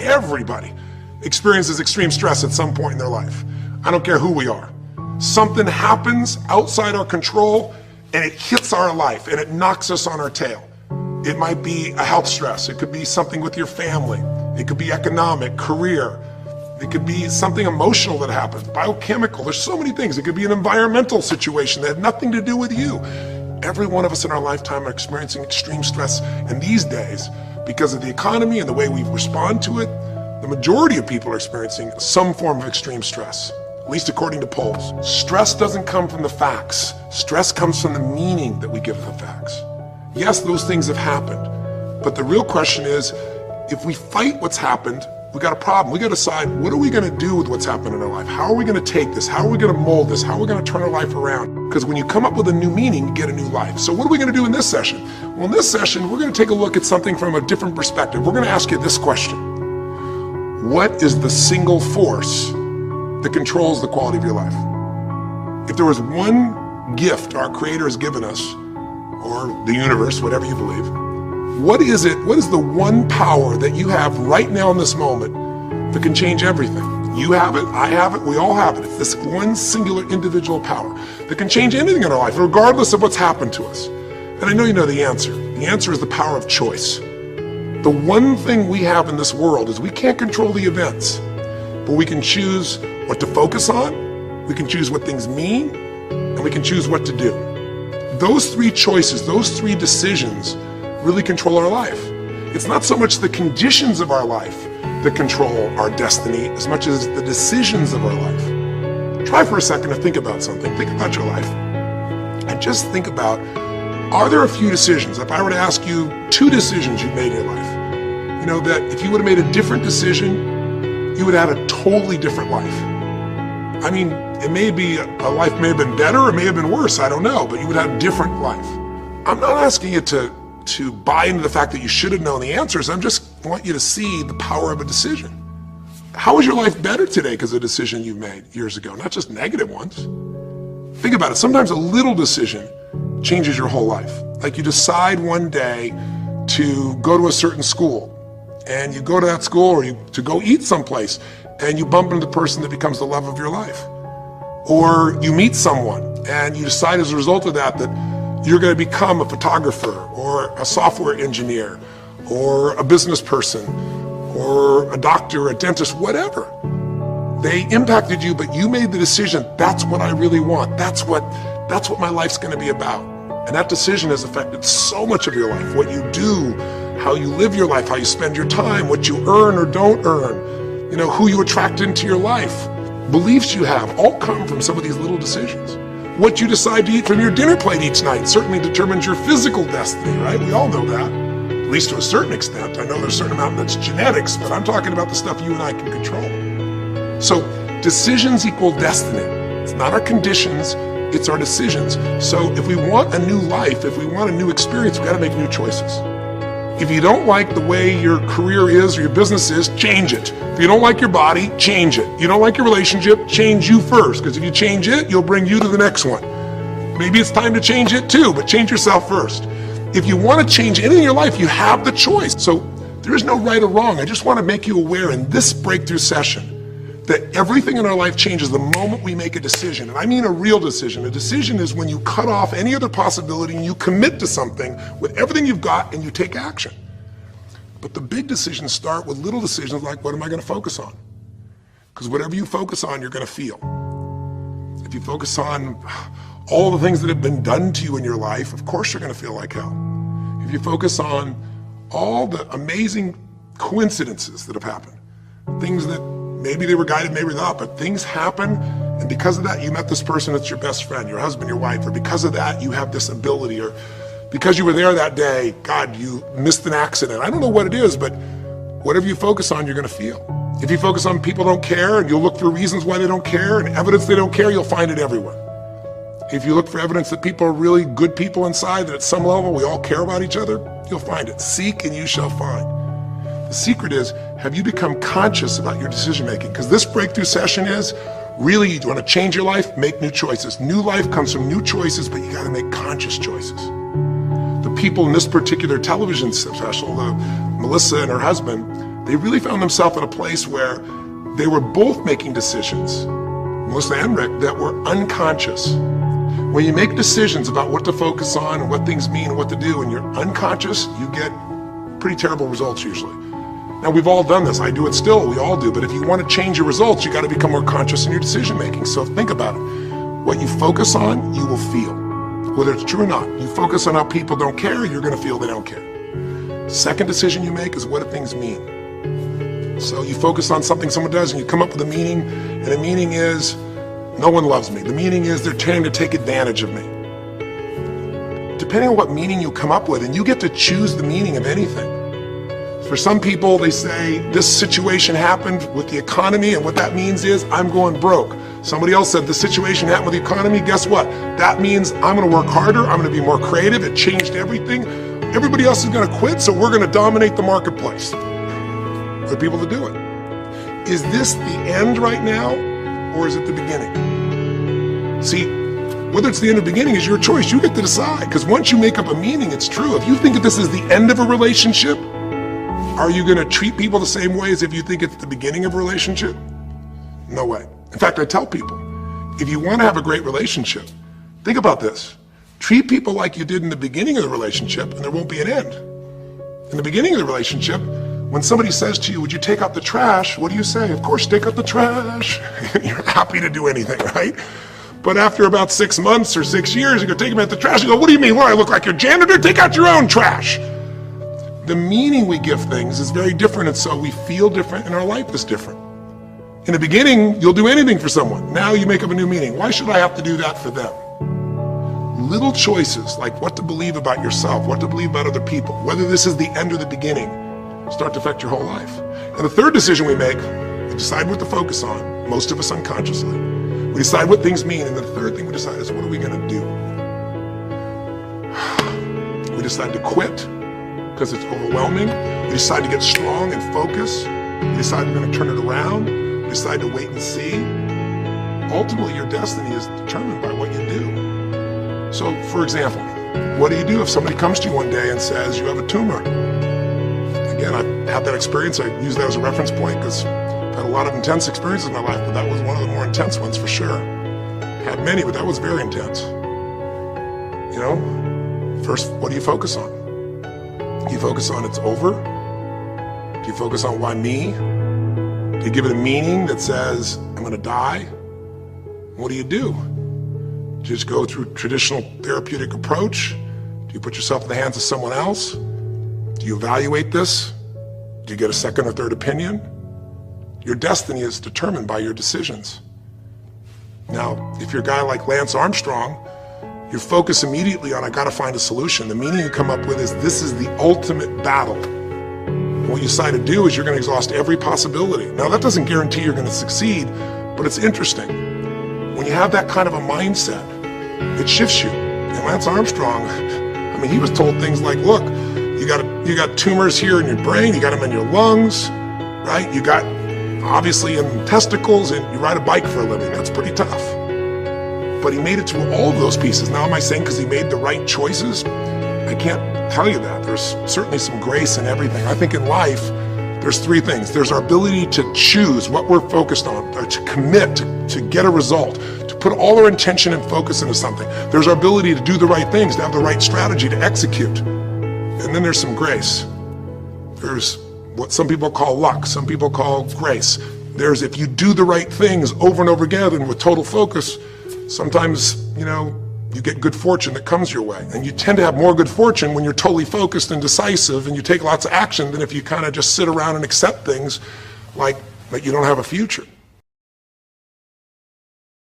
everybody experiences extreme stress at some point in their life. I don't care who we are. Something happens outside our control and it hits our life and it knocks us on our tail. It might be a health stress. It could be something with your family. It could be economic, career. It could be something emotional that happens, biochemical. There's so many things. It could be an environmental situation that had nothing to do with you. Every one of us in our lifetime are experiencing extreme stress. And these days, because of the economy and the way we respond to it, the majority of people are experiencing some form of extreme stress, at least according to polls. Stress doesn't come from the facts. Stress comes from the meaning that we give the facts. Yes, those things have happened, but the real question is, if we fight what's happened, we got a problem. We got to decide, what are we going to do with what's happened in our life? How are we going to take this? How are we going to mold this? How are we going to turn our life around? Because when you come up with a new meaning, you get a new life. So what are we going to do in this session? Well, in this session, we're going to take a look at something from a different perspective. We're going to ask you this question. What is the single force that controls the quality of your life? If there was one gift our Creator has given us, or the universe, whatever you believe, what is it? What is the one power that you have right now in this moment that can change everything? You have it, I have it, we all have it. It's this one singular individual power that can change anything in our life, regardless of what's happened to us. And I know you know the answer. The answer is the power of choice. The one thing we have in this world is we can't control the events, but we can choose what to focus on, we can choose what things mean, and we can choose what to do. Those three choices, those three decisions really control our life. It's not so much the conditions of our life that control our destiny as much as the decisions of our life. Try for a second to think about something. Think about your life. And just think about, are there a few decisions? If I were to ask you 2 decisions you've made in your life, you know, that if you would have made a different decision, you would have had a totally different life. I mean, it may be, a life may have been better, or it may have been worse, I don't know, but you would have a different life. I'm not asking you to buy into the fact that you should have known the answers. I just want you to see the power of a decision. How is your life better today because of a decision you made years ago, not just negative ones? Think about it. Sometimes a little decision changes your whole life. Like you decide one day to go to a certain school, and you go to that school, or to go eat someplace, and you bump into the person that becomes the love of your life. Or you meet someone, and you decide as a result of that you're going to become a photographer, or a software engineer, or a business person, or a doctor, a dentist, whatever. They impacted you, but you made the decision, that's what I really want. That's what my life's going to be about. And that decision has affected so much of your life. What you do, how you live your life, how you spend your time, what you earn or don't earn, you know, who you attract into your life, beliefs you have, all come from some of these little decisions. What you decide to eat from your dinner plate each night certainly determines your physical destiny, right? We all know that, at least to a certain extent. I know there's a certain amount that's genetics, but I'm talking about the stuff you and I can control. So decisions equal destiny. It's not our conditions, it's our decisions. So if we want a new life, if we want a new experience, we got to make new choices. If you don't like the way your career is or your business is, change it. If you don't like your body, change it. You don't like your relationship, change you first, because if you change it, you'll bring you to the next one. Maybe it's time to change it too, but change yourself first. If you want to change anything in your life, you have the choice. So there is no right or wrong. I just want to make you aware in this breakthrough session that everything in our life changes the moment we make a decision. And I mean a real decision. A decision is when you cut off any other possibility and you commit to something with everything you've got and you take action. But the big decisions start with little decisions like, what am I going to focus on? Because whatever you focus on, you're going to feel. If you focus on all the things that have been done to you in your life, of course you're going to feel like hell. If you focus on all the amazing coincidences that have happened, things that maybe they were guided, maybe not, but things happen, and because of that, you met this person that's your best friend, your husband, your wife, or because of that, you have this ability, or because you were there that day, God, you missed an accident. I don't know what it is, but whatever you focus on, you're going to feel. If you focus on people don't care, and you'll look for reasons why they don't care, and evidence they don't care, you'll find it everywhere. If you look for evidence that people are really good people inside, that at some level we all care about each other, you'll find it. Seek and you shall find. The secret is, have you become conscious about your decision making? Because this breakthrough session is, really, you want to change your life, make new choices. New life comes from new choices, but you got to make conscious choices. The people in this particular television special, Melissa and her husband, they really found themselves in a place where they were both making decisions, Melissa and Rick, that were unconscious. When you make decisions about what to focus on and what things mean and what to do, and you're unconscious, you get pretty terrible results usually. Now, we've all done this. I do it still. We all do. But if you want to change your results, you got to become more conscious in your decision making. So think about it. What you focus on, you will feel, whether it's true or not. You focus on how people don't care, you're going to feel they don't care. Second decision you make is what do things mean. So you focus on something someone does and you come up with a meaning, and the meaning is no one loves me. The meaning is they're trying to take advantage of me. Depending on what meaning you come up with, and you get to choose the meaning of anything. For some people, they say this situation happened with the economy, and what that means is I'm going broke. Somebody else said the situation happened with the economy. Guess what? That means I'm going to work harder. I'm going to be more creative. It changed everything. Everybody else is going to quit, so we're going to dominate the marketplace. For people to do it. Is this the end right now, or is it the beginning? See, whether it's the end or beginning is your choice. You get to decide, because once you make up a meaning, it's true. If you think that this is the end of a relationship, are you going to treat people the same way as if you think it's the beginning of a relationship? No way. In fact, I tell people, if you want to have a great relationship, think about this. Treat people like you did in the beginning of the relationship, and there won't be an end. In the beginning of the relationship, when somebody says to you, would you take out the trash? What do you say? Of course, take out the trash. You're happy to do anything, right? But after about 6 months or 6 years, you go take them out the trash. You go, what do you mean? What, I look like your janitor? Take out your own trash. The meaning we give things is very different, and so we feel different, and our life is different. In the beginning, you'll do anything for someone. Now you make up a new meaning. Why should I have to do that for them? Little choices, like what to believe about yourself, what to believe about other people, whether this is the end or the beginning, start to affect your whole life. And the third decision we make, we decide what to focus on, most of us unconsciously. We decide what things mean, and the third thing we decide is what are we going to do? We decide to quit because it's overwhelming. We decide to get strong and focus. We decide we're going to turn it around. We decide to wait and see. Ultimately, your destiny is determined by what you do. So, for example, what do you do if somebody comes to you one day and says you have a tumor? Again, I've had that experience. I use that as a reference point because I've had a lot of intense experiences in my life, but that was one of the more intense ones for sure. Had many, but that was very intense. You know, first, what do you focus on? Do you focus on it's over? Do you focus on why me? Do you give it a meaning that says, I'm going to die? What do? Do you just go through traditional therapeutic approach? Do you put yourself in the hands of someone else? Do you evaluate this? Do you get a second or third opinion? Your destiny is determined by your decisions. Now, if you're a guy like Lance Armstrong, you focus immediately on, I gotta find a solution. The meaning you come up with is, this is the ultimate battle. What you decide to do is you're gonna exhaust every possibility. Now, that doesn't guarantee you're gonna succeed, but it's interesting. When you have that kind of a mindset, it shifts you. And Lance Armstrong, I mean, he was told things like, look, you got tumors here in your brain, you got them in your lungs, right? You got obviously in testicles, and you ride a bike for a living. That's pretty tough. But he made it through all of those pieces. Now, am I saying because he made the right choices? I can't tell you that. There's certainly some grace in everything. I think in life, there's three things. There's our ability to choose what we're focused on, or to commit, to get a result, to put all our intention and focus into something. There's our ability to do the right things, to have the right strategy, to execute. And then there's some grace. There's what some people call luck, some people call grace. There's if you do the right things over and over again and with total focus, sometimes, you know, you get good fortune that comes your way. And you tend to have more good fortune when you're totally focused and decisive and you take lots of action than if you kind of just sit around and accept things like that you don't have a future.